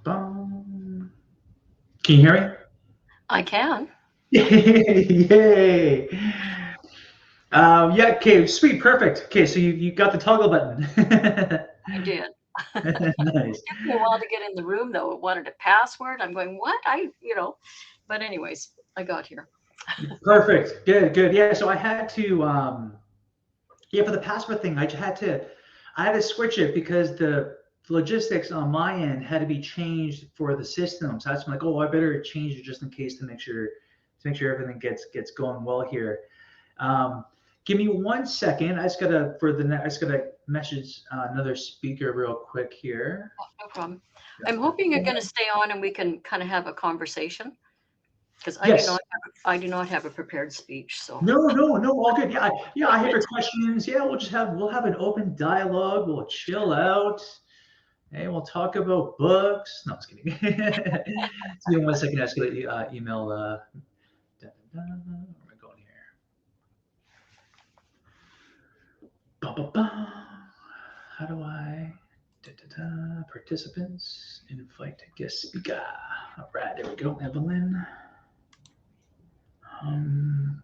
Ba-ba-bum. Can you hear me? I can. Yay! Yeah. Okay. Sweet. Perfect. Okay. So you got the toggle button. I did. Nice. Took me a while to get in the room, though. It wanted a password. I'm going, what? But anyways, I got here. Perfect. Good. Good. Yeah. So I had to. Yeah. For the password thing, I had to switch it because the logistics on my end had to be changed for the system. So that's like, oh, I better change it just in case to make sure everything gets going well here. Um, Give me 1 second. I just gotta message another speaker real quick here. No problem. I'm hoping you're going to stay on and we can kind of have a conversation because Yes. I do not have a prepared speech. So No, no, no. All good. Yeah, yeah. I have your questions. Yeah, we'll have an open dialogue. We'll chill out. Hey, we'll talk about books. No, I was kidding. Just give me 1 second. I just gotta email. Where am I going here? Ba-ba-ba. How do I participants invite guest speaker? All right, there we go, Evelyn. Um,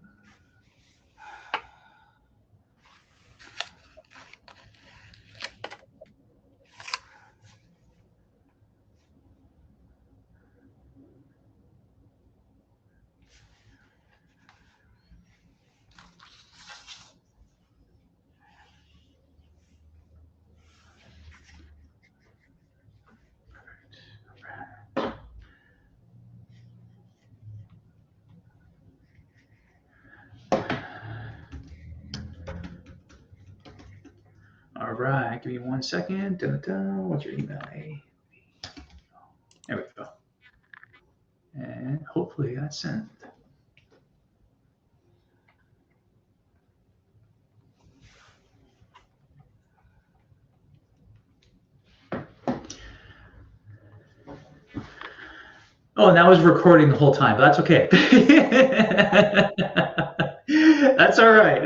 all right, give me 1 second. What's your email? There we go. And hopefully that's sent. Oh, and that was recording the whole time, but that's okay. That's all right.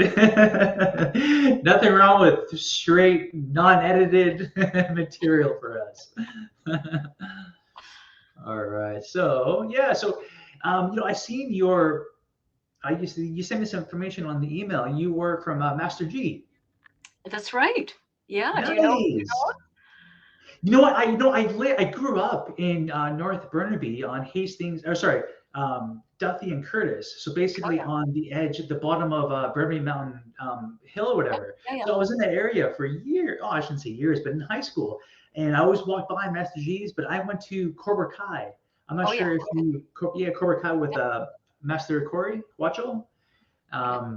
Nothing wrong with straight, non-edited material for us. All right. So yeah. So I seen your. You sent me some information on the email. You work from Master G. that's right. Yeah. Do you know? Nice. You know what? I grew up in North Burnaby on Hastings, or sorry, Duthie and Curtis. So Oh, basically yeah. on the edge at the bottom of Burnaby Mountain Hill or Yeah. whatever. Yeah. Yeah. So I was in that area for years. Oh, I shouldn't say years, but in high school, and I always walked by Master G's. But I went to Cobra Kai. I'm not Oh, yeah. sure if yeah, Cobra Kai with Yeah. Master Corey Watcho. Yeah.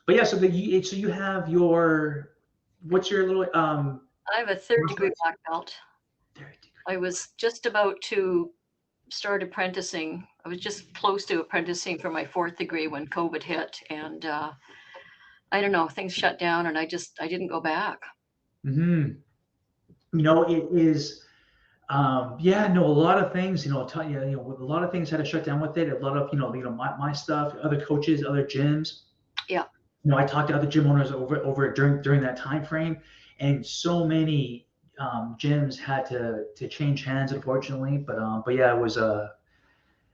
But yeah, so you have your what's your little I have a third martial degree arts? black belt. I was just about to start apprenticing. I was just close to apprenticing for my fourth degree when COVID hit. And I don't know, things shut down and I didn't go back. Mm-hmm. It is. Yeah, no, a lot of things, a lot of things had to shut down with it. A lot of, my stuff, other coaches, other gyms. Yeah. I talked to other gym owners over during that time frame, and so many gyms had to change hands, unfortunately. But yeah, it was a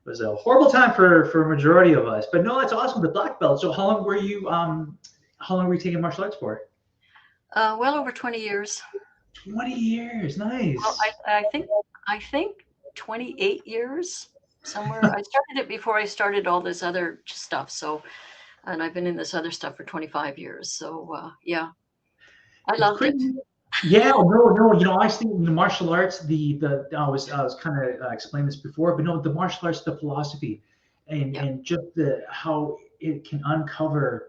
horrible time for a majority of us. But no, that's awesome. The black belt. So how long were you taking martial arts for? Well over 20 years. 20 years. Well, Nice. I think 28 years somewhere. I started it before I started all this other stuff. So, and I've been in this other stuff for 25 years. So, yeah, I It's loved it. pretty. Yeah, no, no. I think the martial arts, the I was kind of explaining this before, but no, the martial arts, the philosophy, and Yeah. and just how it can uncover,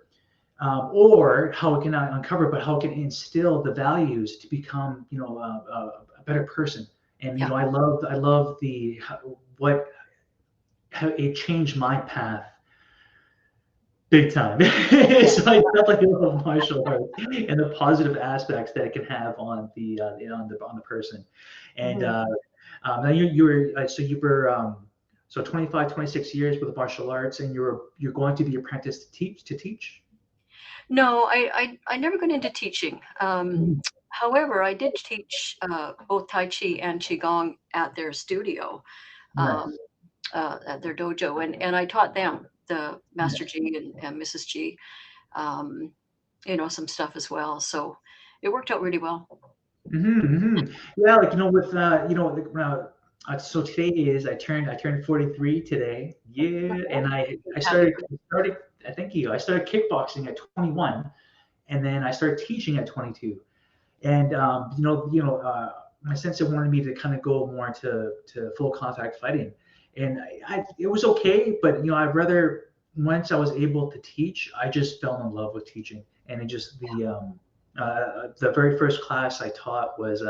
or how it can not uncover, but how it can instill the values to become, a better person. And Yeah. I love what how it changed my path big time. Yeah. So I definitely love martial arts and the positive aspects that it can have on the person. And Mhm. now you were 25, 26 years with martial arts, and you're going to the apprentice to teach. No, I never got into teaching. Mhm. However, I did teach both Tai Chi and Qigong at their studio, um, Nice. at their dojo, and I taught them, the Master Nice. G and Mrs. G, um, some stuff as well. So it worked out really well. Yeah, like with like, so today is I turned 43 today. Yeah, and I Happy started I started I think I started kickboxing at 21, and then I started teaching at 22. And my sensei wanted me to kind of go more to full contact fighting, and it was okay, but I'd rather, once I was able to teach, I just fell in love with teaching, and it just the very first class I taught was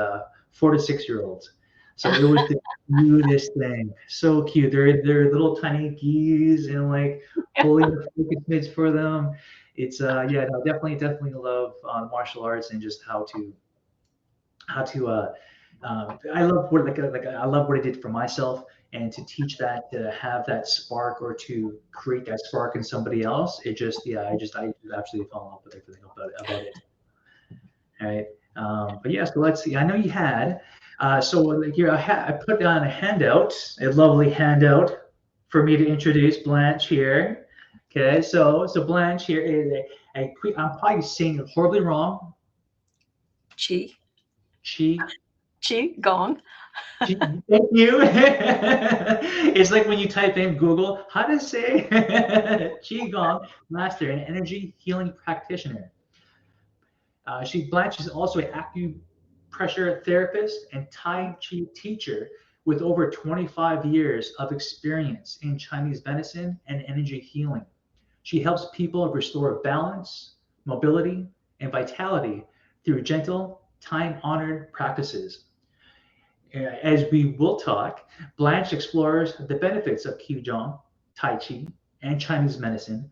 4 to 6 year olds. So it was the cutest thing, so cute. They're little tiny geese, and like holding the focus mitts for them. It's yeah, no, definitely love martial arts, and just how to I love what I love what I did for myself, and to teach that, to have that spark, or to create that spark in somebody else. It just yeah I just absolutely fell in love with everything about it. All right. But yeah, so let's see. I know you had so like here I put down a handout, a lovely handout for me to introduce Blanche here. Okay, so Blanche here is I'm probably saying it horribly wrong. Chi, She Chi, Gong. Thank you. It's like when you type in Google, how to say Qigong master and energy healing practitioner. Blanche is also an acupressure therapist and Tai Chi teacher with over 25 years of experience in Chinese medicine and energy healing. She helps people restore balance, mobility, and vitality through gentle, time honored practices. As we will talk, Blanche explores the benefits of Qigong, Tai Chi, and Chinese medicine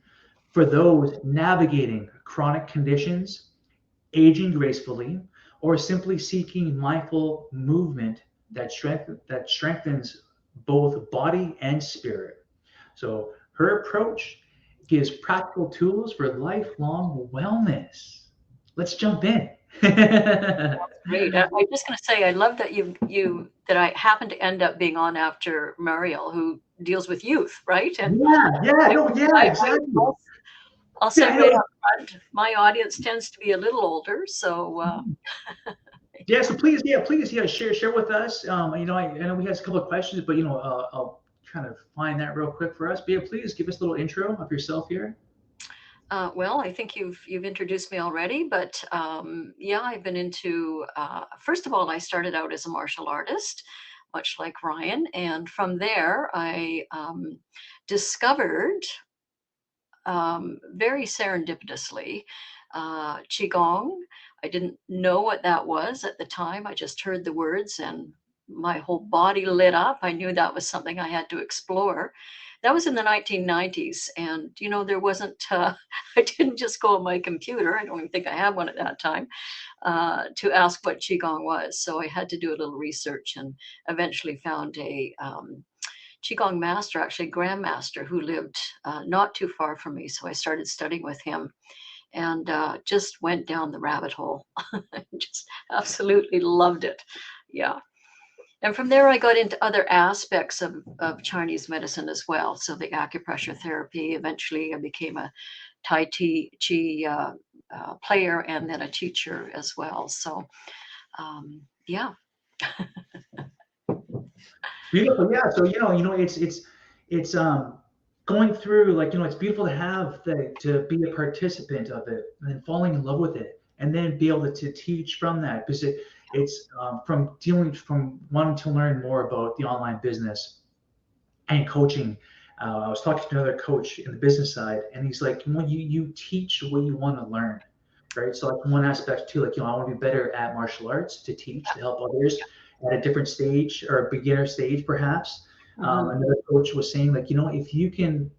for those navigating chronic conditions, aging gracefully, or simply seeking mindful movement that strengthens both body and spirit. So her approach gives practical tools for lifelong wellness. Let's jump in. Great. I'm just going to say, I love that that I happen to end up being on after Mariel, who deals with youth, right? And Yeah, I, no, yeah, exactly. I'll Yeah, say I right know. up front, my audience tends to be a little older, so Yeah, so please, yeah, share with us. I know we have a couple of questions, but I'll kind of find that real quick for us. But yeah, please give us a little intro of yourself here. well, I think you've introduced me already, but yeah, I've been into. First of all, I started out as a martial artist, much like Ryan, and from there I discovered very serendipitously qigong. I didn't know what that was at the time. I just heard the words and my whole body lit up. I knew that was something I had to explore. That was in the 1990s, and there wasn't. I didn't just go on my computer. I don't even think I had one at that time to ask what qigong was. So I had to do a little research, and eventually found a Qigong master, actually grandmaster, who lived not too far from me. So I started studying with him, and just went down the rabbit hole. Just absolutely loved it. Yeah. And from there, I got into other aspects of Chinese medicine as well. So the acupressure therapy. Eventually, I became a Tai Chi player, and then a teacher as well. So, yeah. Beautiful, yeah. So it's going through, like it's beautiful to have to be a participant of it, and then falling in love with it, and then be able to teach from that, because it's from wanting to learn more about the online business and coaching. I was talking to another coach in the business side, and he's like, you teach what you want to learn, right? So like one aspect too, like I want to be better at martial arts, to teach, to help others at a different stage, or a beginner stage perhaps. Hmm. Another coach was saying, like, if you can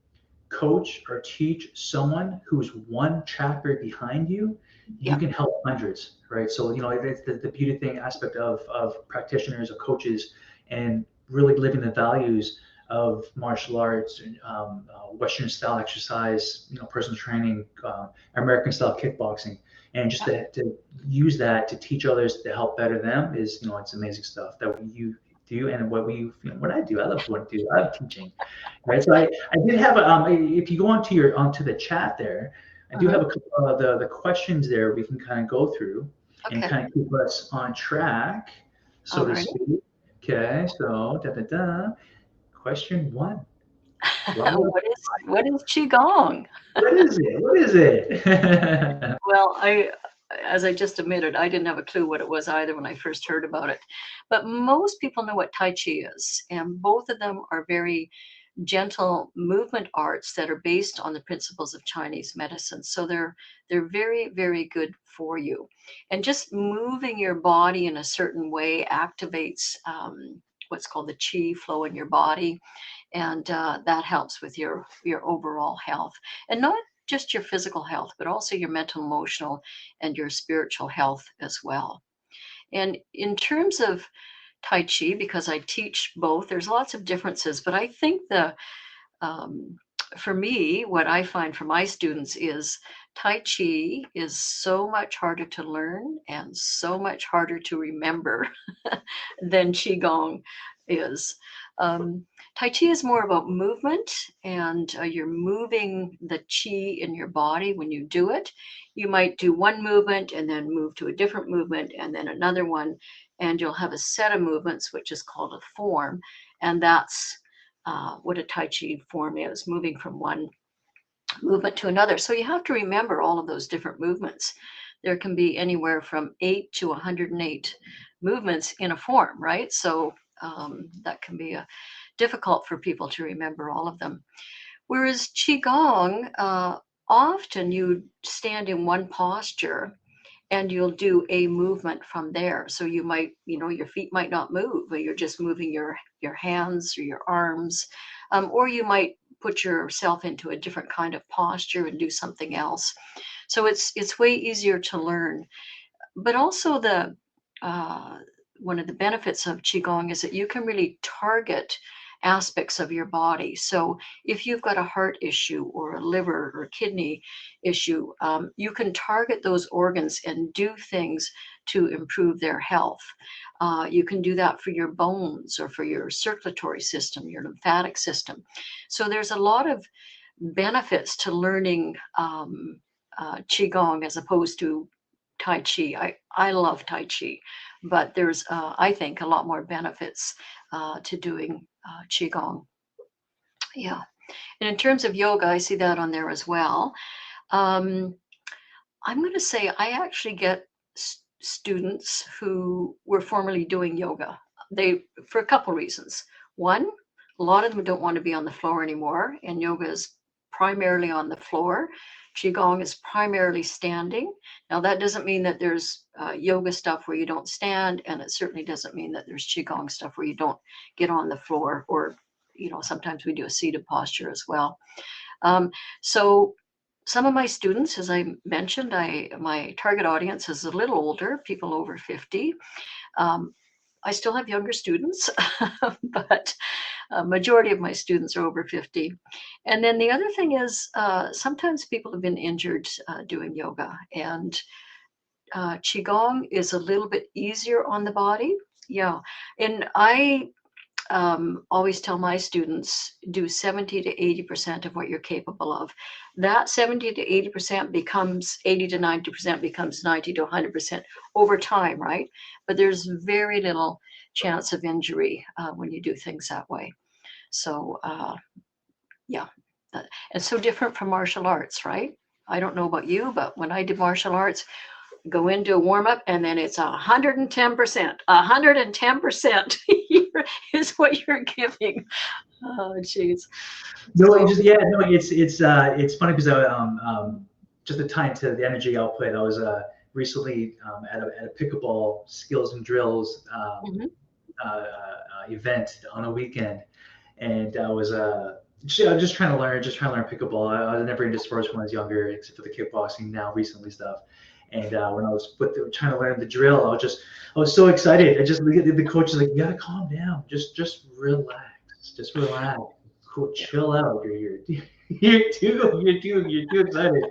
coach or teach someone who's one chapter behind you, you Yeah. can help hundreds, right? So it's the beauty thing aspect of practitioners, of coaches, and really living the values of martial arts, Western style exercise, personal training, American style kickboxing, and just to use that to teach others to help better them is, it's amazing stuff that you do, and what I do. I love what I do. I love teaching, right? So I did have if you go onto the chat there, I do have a couple of the questions there we can kind of go through and Okay. kind of keep us on track, so to Alrighty. speak. Okay, so question one. What What is Qigong? is it? What is it? Well, as I just admitted, I didn't have a clue what it was either when I first heard about it. But most people know what Tai Chi is, and both of them are very gentle movement arts that are based on the principles of Chinese medicine. So they're very, very good for you. And just moving your body in a certain way activates what's called the qi flow in your body, and that helps with your overall health, and not just your physical health, but also your mental, emotional, and your spiritual health as well. And in terms of Tai Chi, because I teach both, there's lots of differences, but I think um, for me, what I find for my students is Tai Chi is so much harder to learn and so much harder to remember than Qigong is. Tai Chi is more about movement, and you're moving the Qi in your body when you do it. You might do one movement and then move to a different movement and then another one, and you'll have a set of movements, which is called a form. And that's what a Tai Chi form is, moving from one movement to another. So you have to remember all of those different movements. There can be anywhere from 8 to 108 movements in a form, right? So that can be difficult for people to remember all of them. Whereas Qigong, often you stand in one posture and you'll do a movement from there. So you might, your feet might not move, but you're just moving your hands or your arms, or you might put yourself into a different kind of posture and do something else. So it's way easier to learn. But also the one of the benefits of qigong is that you can really target aspects of your body. So if you've got a heart issue or a liver or kidney issue, you can target those organs and do things to improve their health. You can do that for your bones or for your circulatory system, your lymphatic system. So there's a lot of benefits to learning qigong as opposed to Tai Chi. I love Tai Chi, but there's, I think, a lot more benefits to doing Qigong. Yeah. And in terms of yoga, I see that on there as well. Um, I'm going to say I actually get students who were formerly doing yoga. For a couple reasons. One, a lot of them don't want to be on the floor anymore, and yoga is primarily on the floor. Qigong is primarily standing. Now, that doesn't mean that there's yoga stuff where you don't stand, and it certainly doesn't mean that there's Qigong stuff where you don't get on the floor, or, sometimes we do a seated posture as well. So some of my students, as I mentioned, my target audience is a little older, people over 50. I still have younger students, but a majority of my students are over 50. And then the other thing is sometimes people have been injured doing yoga, and Qigong is a little bit easier on the body. Yeah. And I always tell my students, do 70 to 80% of what you're capable of. That 70 to 80% becomes 80 to 90%, becomes 90 to 100% over time, right? But there's very little chance of injury when you do things that way. So, yeah, it's so different from martial arts, right? I don't know about you, but when I did martial arts, go into a warm up, and then it's 110%. 110% is what you're giving. Oh, jeez. No, it's funny because just to tie into the energy output, I was recently at a pickleball skills and drills event on a weekend, and I was just trying to learn pickleball. I was never into sports when I was younger, except for the kickboxing now recently stuff. And when I was trying to learn the drill, I was so excited. The coach is like, "You gotta calm down, just relax." just relax, cool, chill out. You're too excited.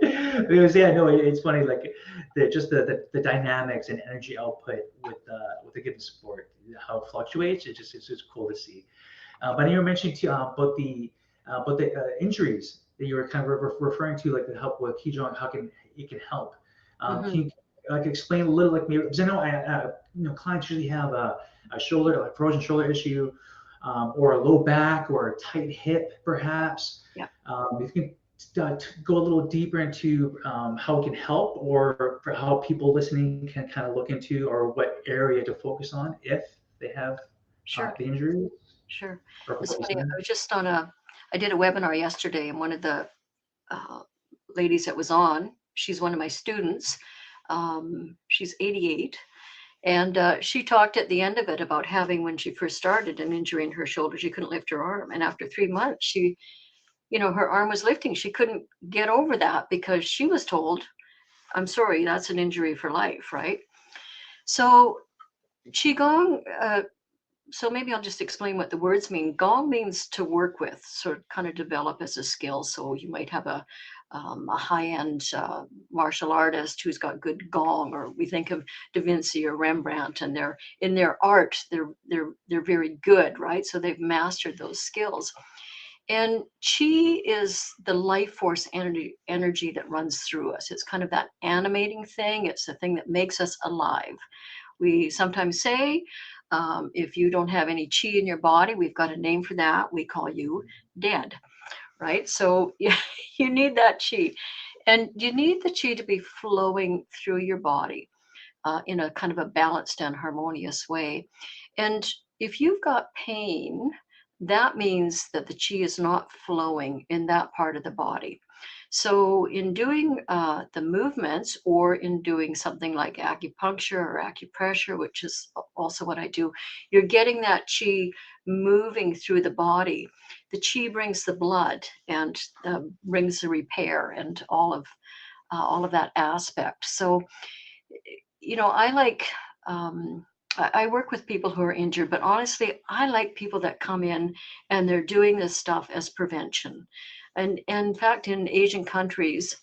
Because yeah, no, it's funny. Like the dynamics and energy output with the given sport, how it fluctuates. It's just cool to see. But you were mentioning too about the injuries that you were kind of referring to, like the help with Qigong, how can it can help. Mm-hmm. Can you like explain a little, like maybe because I know clients usually have a shoulder, like frozen shoulder issue, or a low back or a tight hip, perhaps. Yeah. If you can go a little deeper into how it can help, or for how people listening can kind of look into, or what area to focus on if they have Sure. the injury. Sure. Or It's funny. listening. I was just I did a webinar yesterday, and one of the uh, ladies that was on, she's one of my students. She's 88. And she talked at the end of it about having, when she first started, an injury in her shoulder. She couldn't lift her arm. And after 3 months, her arm was lifting. She couldn't get over that because she was told, I'm sorry, that's an injury for life, right? So Qigong, so maybe I'll just explain what the words mean. Gong means to work with, sort of kind of develop as a skill. So you might have a high-end martial artist who's got good gong, or we think of Da Vinci or Rembrandt, and they're in their art, they're very good, right? So they've mastered those skills. And chi is the life force energy that runs through us. It's kind of that animating thing. It's the thing that makes us alive. We sometimes say, if you don't have any chi in your body, we've got a name for that. We call you dead, right? So you need that chi. And you need the chi to be flowing through your body in a kind of a balanced and harmonious way. And if you've got pain, that means that the chi is not flowing in that part of the body. So, in doing the movements, or in doing something like acupuncture or acupressure, which is also what I do, you're getting that chi moving through the body. The chi brings the blood and brings the repair and all of that aspect. So, I like. I work with people who are injured, but honestly, I like people that come in and they're doing this stuff as prevention. And in fact, in Asian countries,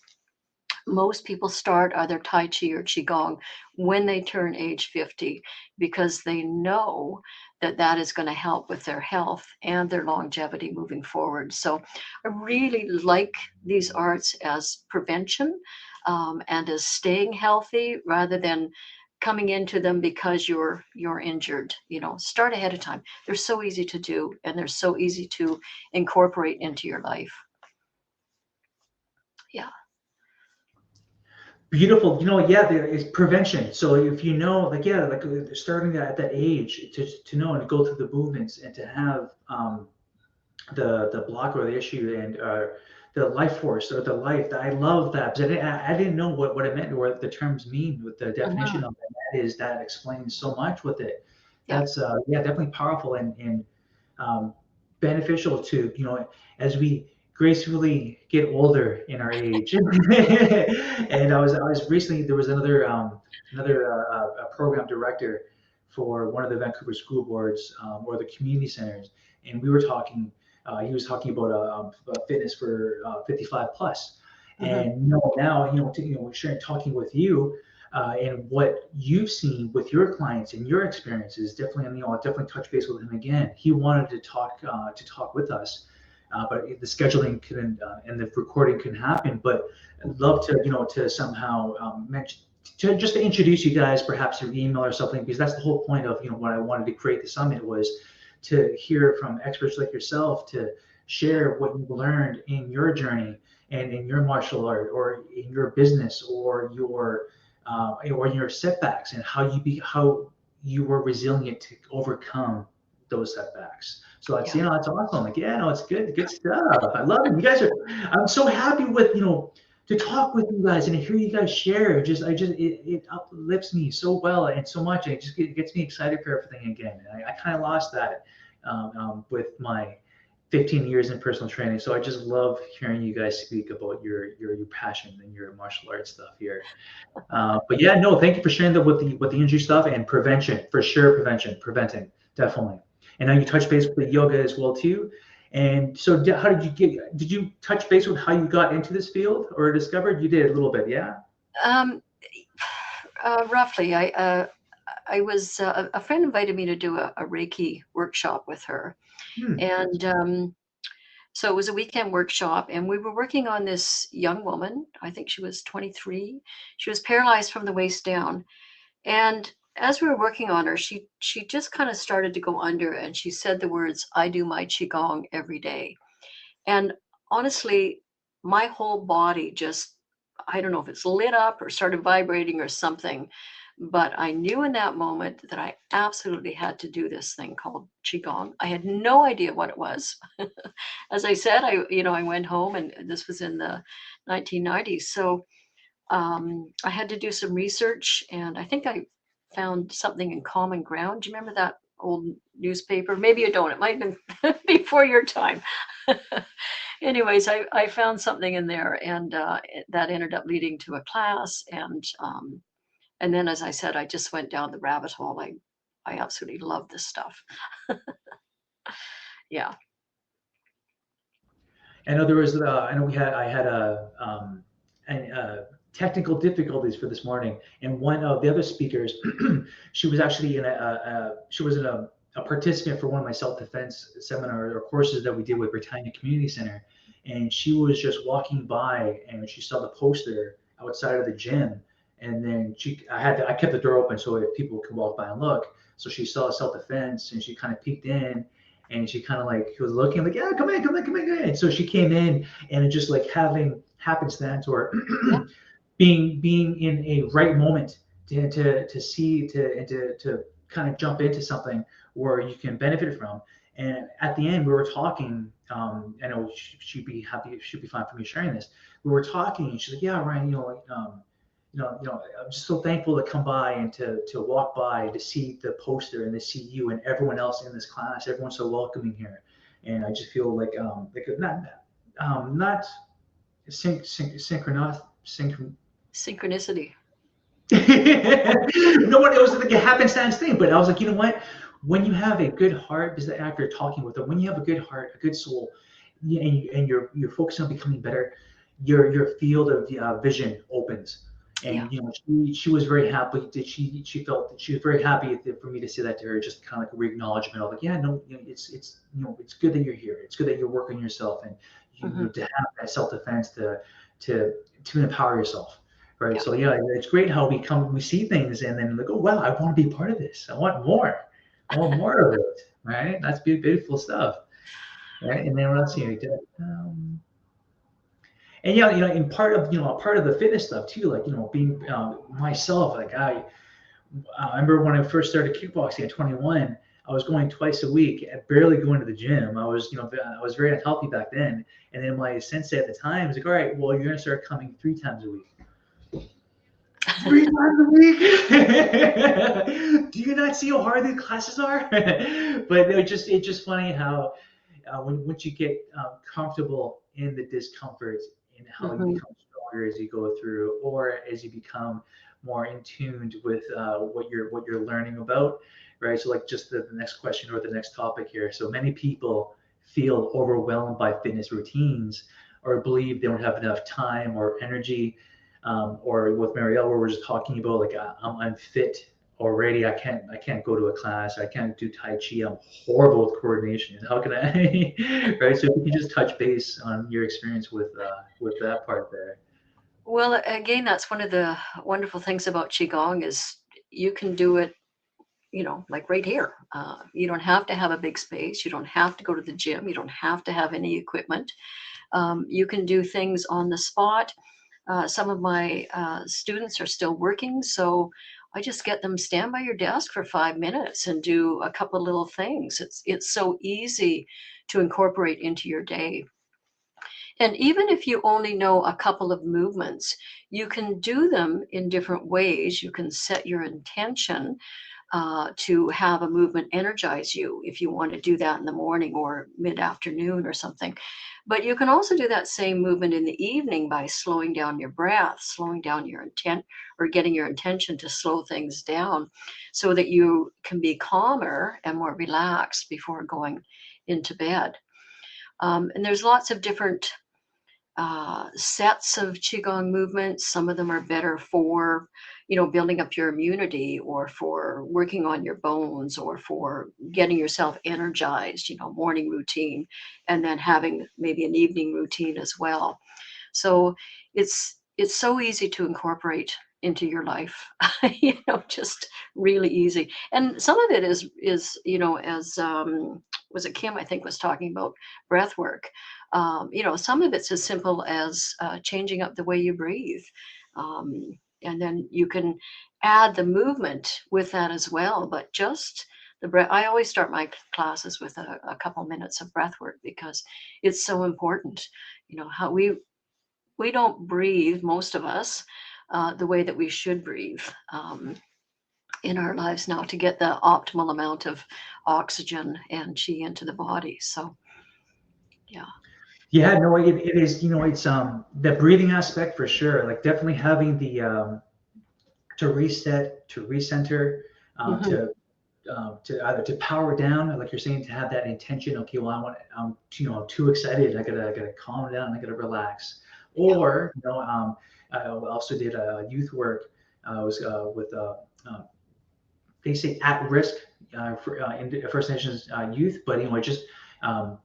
most people start either Tai Chi or Qigong when they turn age 50, because they know that that is going to help with their health and their longevity moving forward. So I really like these arts as prevention, and as staying healthy, rather than coming into them because you're injured. Start ahead of time. They're so easy to do, and they're so easy to incorporate into your life. Yeah. Beautiful. Yeah, there is prevention. So if like, yeah, like starting at that age to know and go through the movements and to have the block or the issue and the life force or the life. I love that because I didn't know what it meant or what the terms mean with the definition Mhm. of that explains so much with it. Yeah. That's definitely powerful and um, beneficial to as we gracefully get older in our age. And I was recently, there was another program director for one of the Vancouver school boards, or the community centers, and we were talking. He was talking about fitness for 55 plus, Mhm. and now we're sharing, talking with you, and what you've seen with your clients and your experiences. Definitely, I'll definitely touch base with him again. He wanted to talk with us, but the scheduling couldn't, and the recording couldn't happen. But I'd love to to somehow mention. Just to introduce you guys, perhaps through email or something, because that's the whole point of what I wanted to create the summit, was to hear from experts like yourself, to share what you've learned in your journey and in your martial art, or in your business, or your setbacks, and how you were resilient to overcome those setbacks. So that's Yeah. that's awesome. Like, yeah, no, it's good stuff. I love it. You guys are. I'm so happy with to talk with you guys and to hear you guys share. It uplifts me so well and so much. And it gets me excited for everything again. And I kind of lost that with my 15 years in personal training. So I just love hearing you guys speak about your passion and your martial arts stuff here. But yeah, no, thank you for sharing that with the injury stuff and prevention, for sure. Preventing, definitely. and now you touch base with the yoga as well too. And so, how did you get? Did you touch base with how you got into this field or discovered? You did a little bit, yeah. Um, roughly, I was a friend invited me to do a Reiki workshop with her, Hmm. and so it was a weekend workshop, and we were working on this young woman. I think she was 23. She was paralyzed from the waist down, and as we were working on her, she just kind of started to go under, and she said the words, "I do my qigong every day." And honestly, my whole body just, I don't know if it's lit up or started vibrating or something, but I knew in that moment that I absolutely had to do this thing called Qigong. I had no idea what it was. As I said, I went home, and this was in the 1990s. So I had to do some research, and I think I found something in Common Ground. Do you remember that old newspaper? Maybe you don't. It might have been before your time. Anyways, I found something in there, and that ended up leading to a class, and then, as I said, I just went down the rabbit hole. I absolutely love this stuff. Yeah. I know there was. I know we had. I had technical difficulties for this morning, and one of the other speakers, she was actually she was a participant for one of my self-defense seminar or courses that we did with Britannia Community Center, and she was just walking by and she saw the poster outside of the gym, and then I kept the door open so if people could walk by and look. So she saw self-defense and she kind of peeked in and she kind of like he was looking like, yeah, come in, come in, come in, come in. So she came in, and it just like having happenstance or Yeah. being in a right moment to see to kind of jump into something where you can benefit from. And at the end, we were talking. I know she'd be happy, she'd be fine for me sharing this. We were talking, and she's like, "Yeah, Ryan, I'm just so thankful to come by and to walk by to see the poster and to see you and everyone else in this class. Everyone's so welcoming here, and I just feel like not synchronous. Synchronicity. No one, it was like a happenstance thing, but I was like, you know what? When you have a good heart, because after talking with them, when you have a good heart, a good soul, and you're focusing on becoming better, your field of vision opens. Yeah. And she was very happy that she felt that she was very happy for me to say that to her, just kind of like a re-acknowledgement of like, yeah, no, it's it's good that you're here. It's good that you're working on yourself, and Hmm. to have that self-defense to to empower yourself. Right. Yeah. So yeah, it's great how we see things and then like, oh wow, I want to be part of this. I want more. I want more of it. Right. That's beautiful stuff. Right. And then what else here? And yeah, in part of a part of the fitness stuff too, like being myself. Like I remember when I first started kickboxing at 21, I was going twice a week, barely going to the gym. I was very unhealthy back then. And then my sensei at the time was like, all right, well, you're gonna start coming 3 times a week. 3 times a week? Do you not see how hard these classes are? But it's just funny how once you get comfortable in the discomfort and how you Hmm. become stronger as you go through, or as you become more in tuned with what you're learning about, right? So like just the next question or the next topic here. So many people feel overwhelmed by fitness routines or believe they don't have enough time or energy, or with Marielle, where we're just talking about like I'm unfit already. I can't go to a class. I can't do Tai Chi. I'm horrible with coordination. How can I? Right. So if you can just touch base on your experience with that part there. Well, again, that's one of the wonderful things about Qigong is you can do it, like right here. You don't have to have a big space. You don't have to go to the gym. You don't have to have any equipment. You can do things on the spot. Some of my students are still working, so I just get them stand by your desk for 5 minutes and do a couple of little things. It's so easy to incorporate into your day. And even if you only know a couple of movements, you can do them in different ways. You can set your intention to have a movement energize you if you want to do that in the morning or mid-afternoon or something. But you can also do that same movement in the evening by slowing down your breath, slowing down your intent, or getting your intention to slow things down so that you can be calmer and more relaxed before going into bed. And there's lots of different sets of qigong movements. Some of them are better for, building up your immunity, or for working on your bones, or for getting yourself energized. Morning routine, and then having maybe an evening routine as well. So it's so easy to incorporate into your life, just really easy. And some of it is as was it Kim, I think, was talking about breath work. Some of it's as simple as changing up the way you breathe. And then you can add the movement with that as well. But just the breath, I always start my classes with a couple minutes of breath work because it's so important. How we don't breathe, most of us, the way that we should breathe in our lives now to get the optimal amount of oxygen and chi into the body. So, yeah. Yeah, no, it is, it's the breathing aspect for sure. Like definitely having the to reset, to recenter, Hmm. to either to power down, like you're saying, to have that intention. Okay, well, I'm too excited. I gotta calm down. I gotta relax. Yeah. Or I also did youth work. I was with they say at risk for in the First Nations youth, but just um,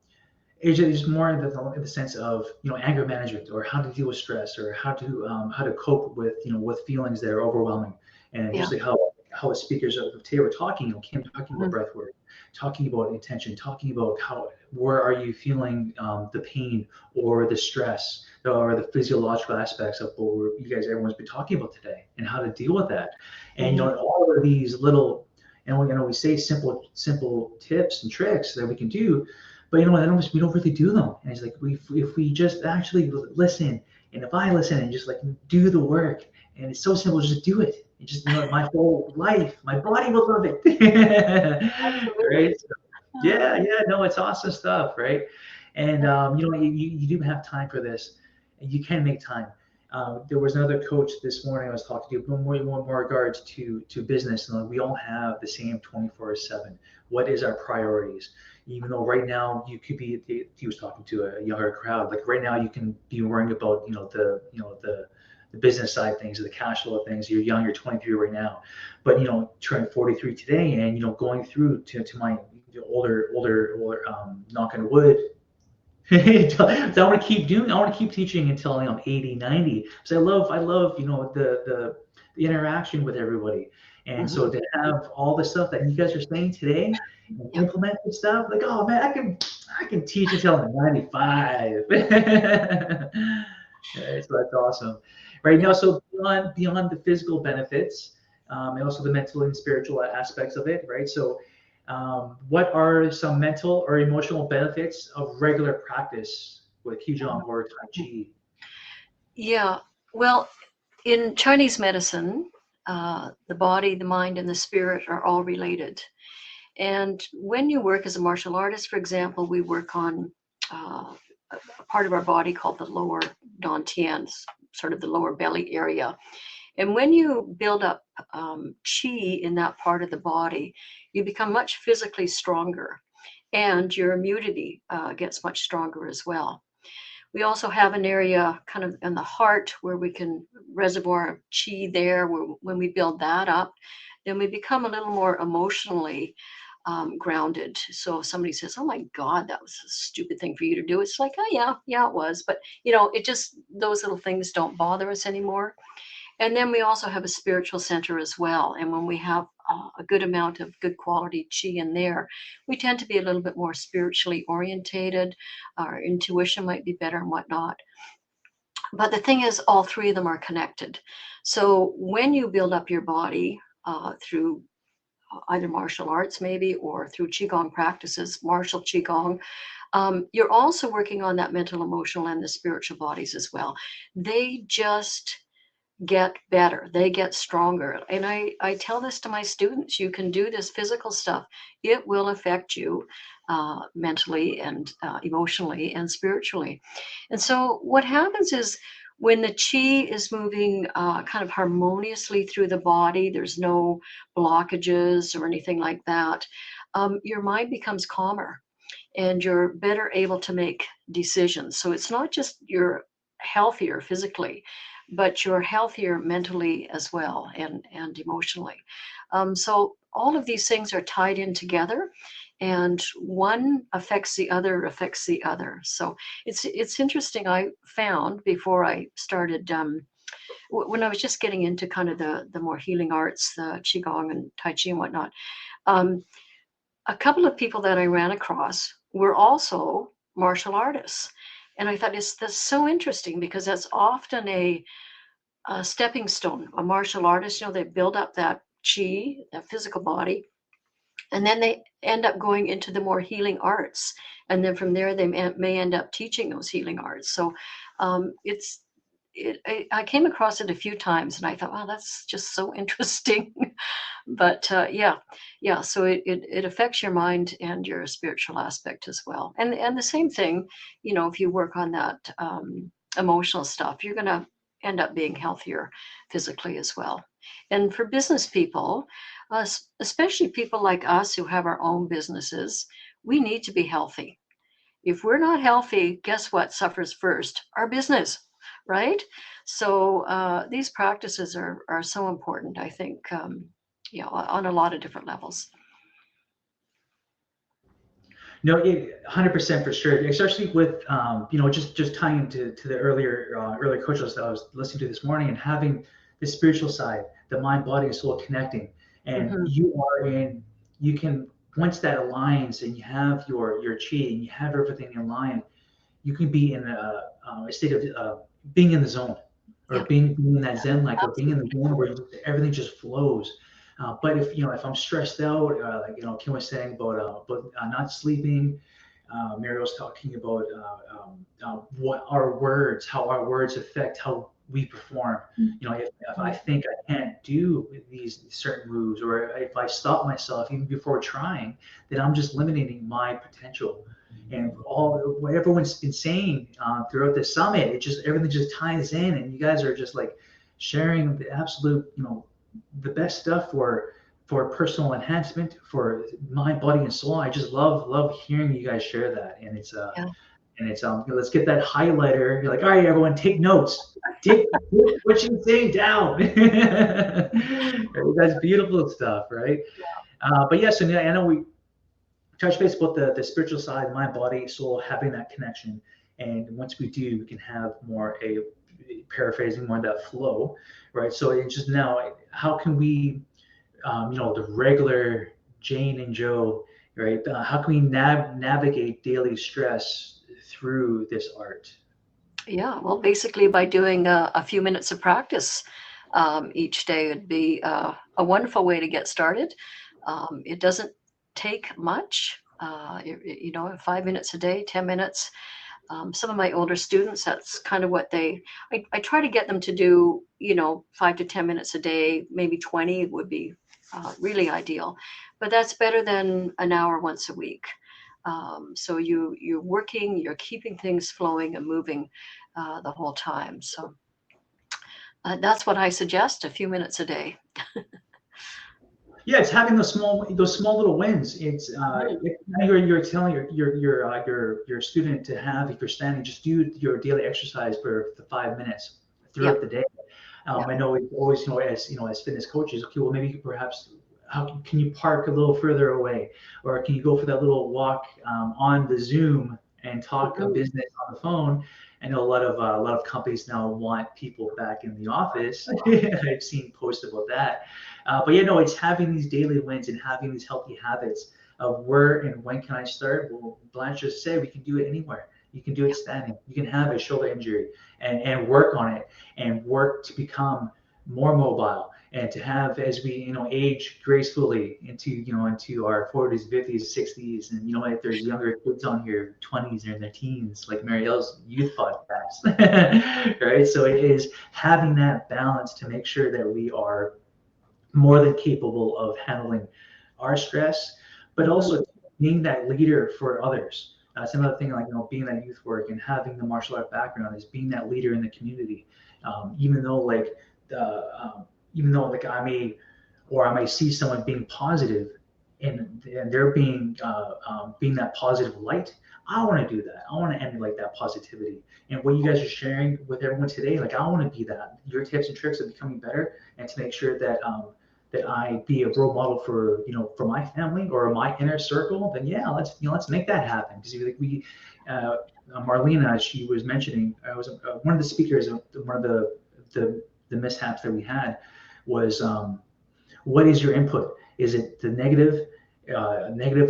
it's just more in the sense of anger management, or how to deal with stress, or how to cope with with feelings that are overwhelming. And Yeah. just like how the speakers of today were talking, Kim talking about Mhm. breath work, talking about intention, talking about where are you feeling the pain or the stress or the physiological aspects of what you guys everyone's been talking about today, and how to deal with that. And Mhm. all of these little, and we say simple tips and tricks that we can do, but we don't really do them. And it's like if we just actually listen, and if I listen and just like do the work, and it's so simple, just do it. And just my whole life, my body will love it. Absolutely. Right? So, yeah, yeah, no, it's awesome stuff, right? And you do have time for this, and you can make time. There was another coach this morning I was talking to, more regards to business, and like, we all have the same 24/7. What is our priorities? Even though right now you could be, he was talking to a younger crowd, like right now you can be worrying about the business side of things, or the cash flow of things. You're young, you're 23 right now, but turning 43 today, and going through to my older knock on wood. So I want to keep doing. I want to keep teaching until I'm 80, 90. Because I love the interaction with everybody. And so Mhm. to have all the stuff that you guys are saying today, and Yeah. implement the stuff, like, oh man, I can teach until I'm 95. Right, so that's awesome. Right now, Yeah. so beyond the physical benefits, and also the mental and spiritual aspects of it, right? So what are some mental or emotional benefits of regular practice with Qigong or Tai Chi? Yeah. Well, in Chinese medicine, the body, the mind, and the spirit are all related. And when you work as a martial artist, for example, we work on a part of our body called the lower dantian, sort of the lower belly area. And when you build up chi in that part of the body, you become much physically stronger, and your immunity gets much stronger as well. We also have an area kind of in the heart where we can reservoir chi there. When we build that up, then we become a little more emotionally grounded. So if somebody says, "Oh my God, that was a stupid thing for you to do," it's like, "Oh yeah, yeah, it was." But it just those little things don't bother us anymore. And then we also have a spiritual center as well. And when we have a good amount of good quality chi in there, we tend to be a little bit more spiritually orientated. Our intuition might be better and whatnot. But the thing is, all three of them are connected. So when you build up your body through either martial arts maybe or through Qigong practices, martial Qigong. You're also working on that mental, emotional, and the spiritual bodies as well. They just get better, they get stronger. And I tell this to my students, you can do this physical stuff. It will affect you mentally and emotionally and spiritually. And so what happens is when the chi is moving kind of harmoniously through the body, there's no blockages or anything like that, your mind becomes calmer and you're better able to make decisions. So it's not just you're healthier physically, but you're healthier mentally as well and emotionally. So all of these things are tied in together, and one affects the other, affects the other. So it's interesting. I found before I started. When I was just getting into kind of the more healing arts, the qigong and tai chi and whatnot, um, a couple of people that I ran across were also martial artists. And I thought that's so interesting because that's often a stepping stone. A martial artist, they build up that chi, that physical body, and then they end up going into the more healing arts. And then from there, they may end up teaching those healing arts. So it's I came across it a few times and I thought, wow, that's just so interesting. But yeah, so it affects your mind and your spiritual aspect as well. And the same thing, if you work on that emotional stuff, you're going to end up being healthier physically as well. And for business people, especially people like us who have our own businesses, we need to be healthy. If we're not healthy, guess what suffers first? Our business, right? So these practices are so important, I think, on a lot of different levels. No, 100% for sure. Especially with just tying into the earlier coaches that I was listening to this morning, and having the spiritual side, the mind, body, and soul connecting, and Hmm. you can, once that aligns, and you have your chi, and you have everything in line, you can be in a state of being in the zone, or Yeah, being in that zen like, or being in the absolutely. zone where everything just flows. But if I'm stressed out, like Kim was saying about not sleeping, Mary was talking about what our words, how our words affect how we perform. If I think I can't do these certain moves, or if I stop myself even before trying, then I'm just limiting my potential. And all what everyone's been saying throughout the summit, everything just ties in, and you guys are just like sharing the absolute, the best stuff for personal enhancement, for mind, body, and soul. I just love hearing you guys share that, and Yeah. it's let's get that highlighter. You're like, all right, everyone, take notes. Take what you're saying down. That's beautiful stuff, right? But yes, and I know we touch base about the spiritual side, mind, body, soul, having that connection. And once we do, we can have more paraphrasing, more of that flow, right? So it's just now, how can we, the regular Jane and Joe, right? How can we navigate daily stress through this art? Yeah, well, basically by doing a few minutes of practice each day would be a wonderful way to get started. It doesn't take much, 5 minutes a day, 10 minutes. Some of my older students, that's kind of what I try to get them to do, 5 to 10 minutes a day, maybe 20 would be really ideal. But that's better than an hour once a week. So you're working, you're keeping things flowing and moving the whole time. So that's what I suggest, a few minutes a day. Yeah, it's having those small little wins. It's Mhm. you're telling your student to have, if you're standing, just do your daily exercise for the 5 minutes Yeah, throughout the day. yeah. I know it's always, as fitness coaches, okay, well, maybe you could perhaps, how can you park a little further away, or can you go for that little walk on the Zoom and talk a Mhm. business on the phone? I know a lot of companies now want people back in the office. I've seen posts about that. But it's having these daily wins and having these healthy habits of where and when can I start. Well, Blanche just said we can do it anywhere. You can do it Yeah, standing. You can have a shoulder injury and work on it, and work to become more mobile, and to have, as we age gracefully into our 40s, 50s, 60s, and if there's younger kids on here, 20s or in their teens, like Marielle's youth podcast, right? So it is having that balance to make sure that we are more than capable of handling our stress, but also being that leader for others. That's another thing, like being that youth work and having the martial art background is being that leader in the community. Even though even though like I may see someone being positive, and they're being that positive light. I want to do that. I want to emulate that positivity. And what you guys are sharing with everyone today, like I want to be that. Your tips and tricks of becoming better, and to make sure that that I be a role model for for my family or my inner circle, then yeah, let's make that happen. Because like Marlena, she was mentioning, I was one of the speakers. One of the mishaps that we had was what is your input? Is it the negative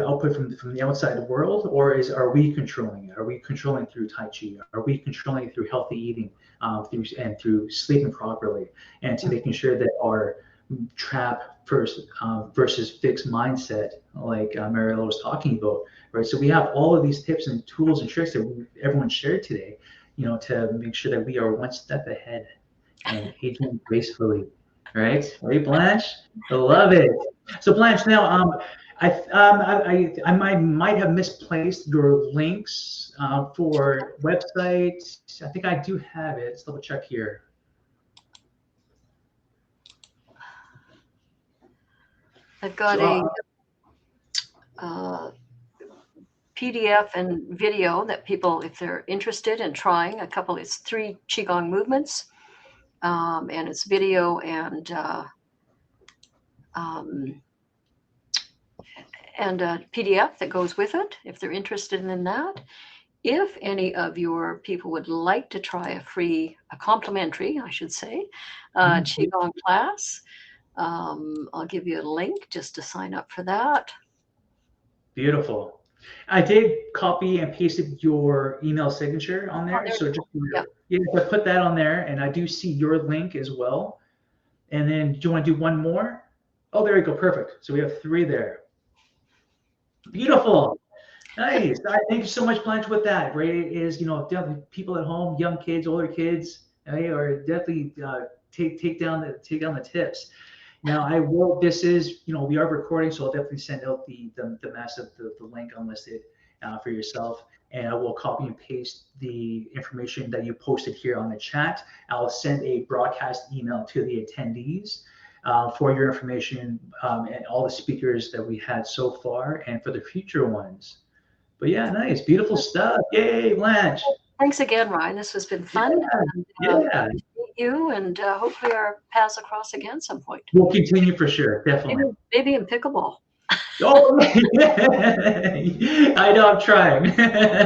output from the outside world, or are we controlling it? Are we controlling through Tai Chi? Are we controlling it through healthy eating, through sleeping properly, and to making sure that our trap versus fixed mindset, like Mariella was talking about, right? So we have all of these tips and tools and tricks that everyone shared today, to make sure that we are one step ahead and aging gracefully, right? Right, Blanche? I love it. So Blanche, now I might have misplaced your links for website. I think I do have it. Let's double check here. I've got a PDF and video that people, if they're interested in trying it's 3 Qigong movements, and it's video and a PDF that goes with it, if they're interested in that. If any of your people would like to try a complimentary, I should say, Qigong class, I'll give you a link just to sign up for that. Beautiful. I did copy and pasted your email signature on there. So just I put that on there, and I do see your link as well. And then do you want to do one more? Oh, there you go. Perfect. So we have 3 there. Beautiful. Nice. Thank you so much, Blanche, with that. Right? It is, definitely people at home, young kids, older kids, or definitely take down the tips. Now I will. This is, we are recording, so I'll definitely send out the link unlisted for yourself, and I will copy and paste the information that you posted here on the chat. I'll send a broadcast email to the attendees for your information, and all the speakers that we had so far, and for the future ones. But yeah, nice, beautiful stuff. Yay, Blanche. Thanks again, Ryan. This has been fun. Yeah. Meet you, and hopefully our paths will cross again some point. We'll continue for sure, definitely. Maybe in pickleball. Oh, I know, I'm trying.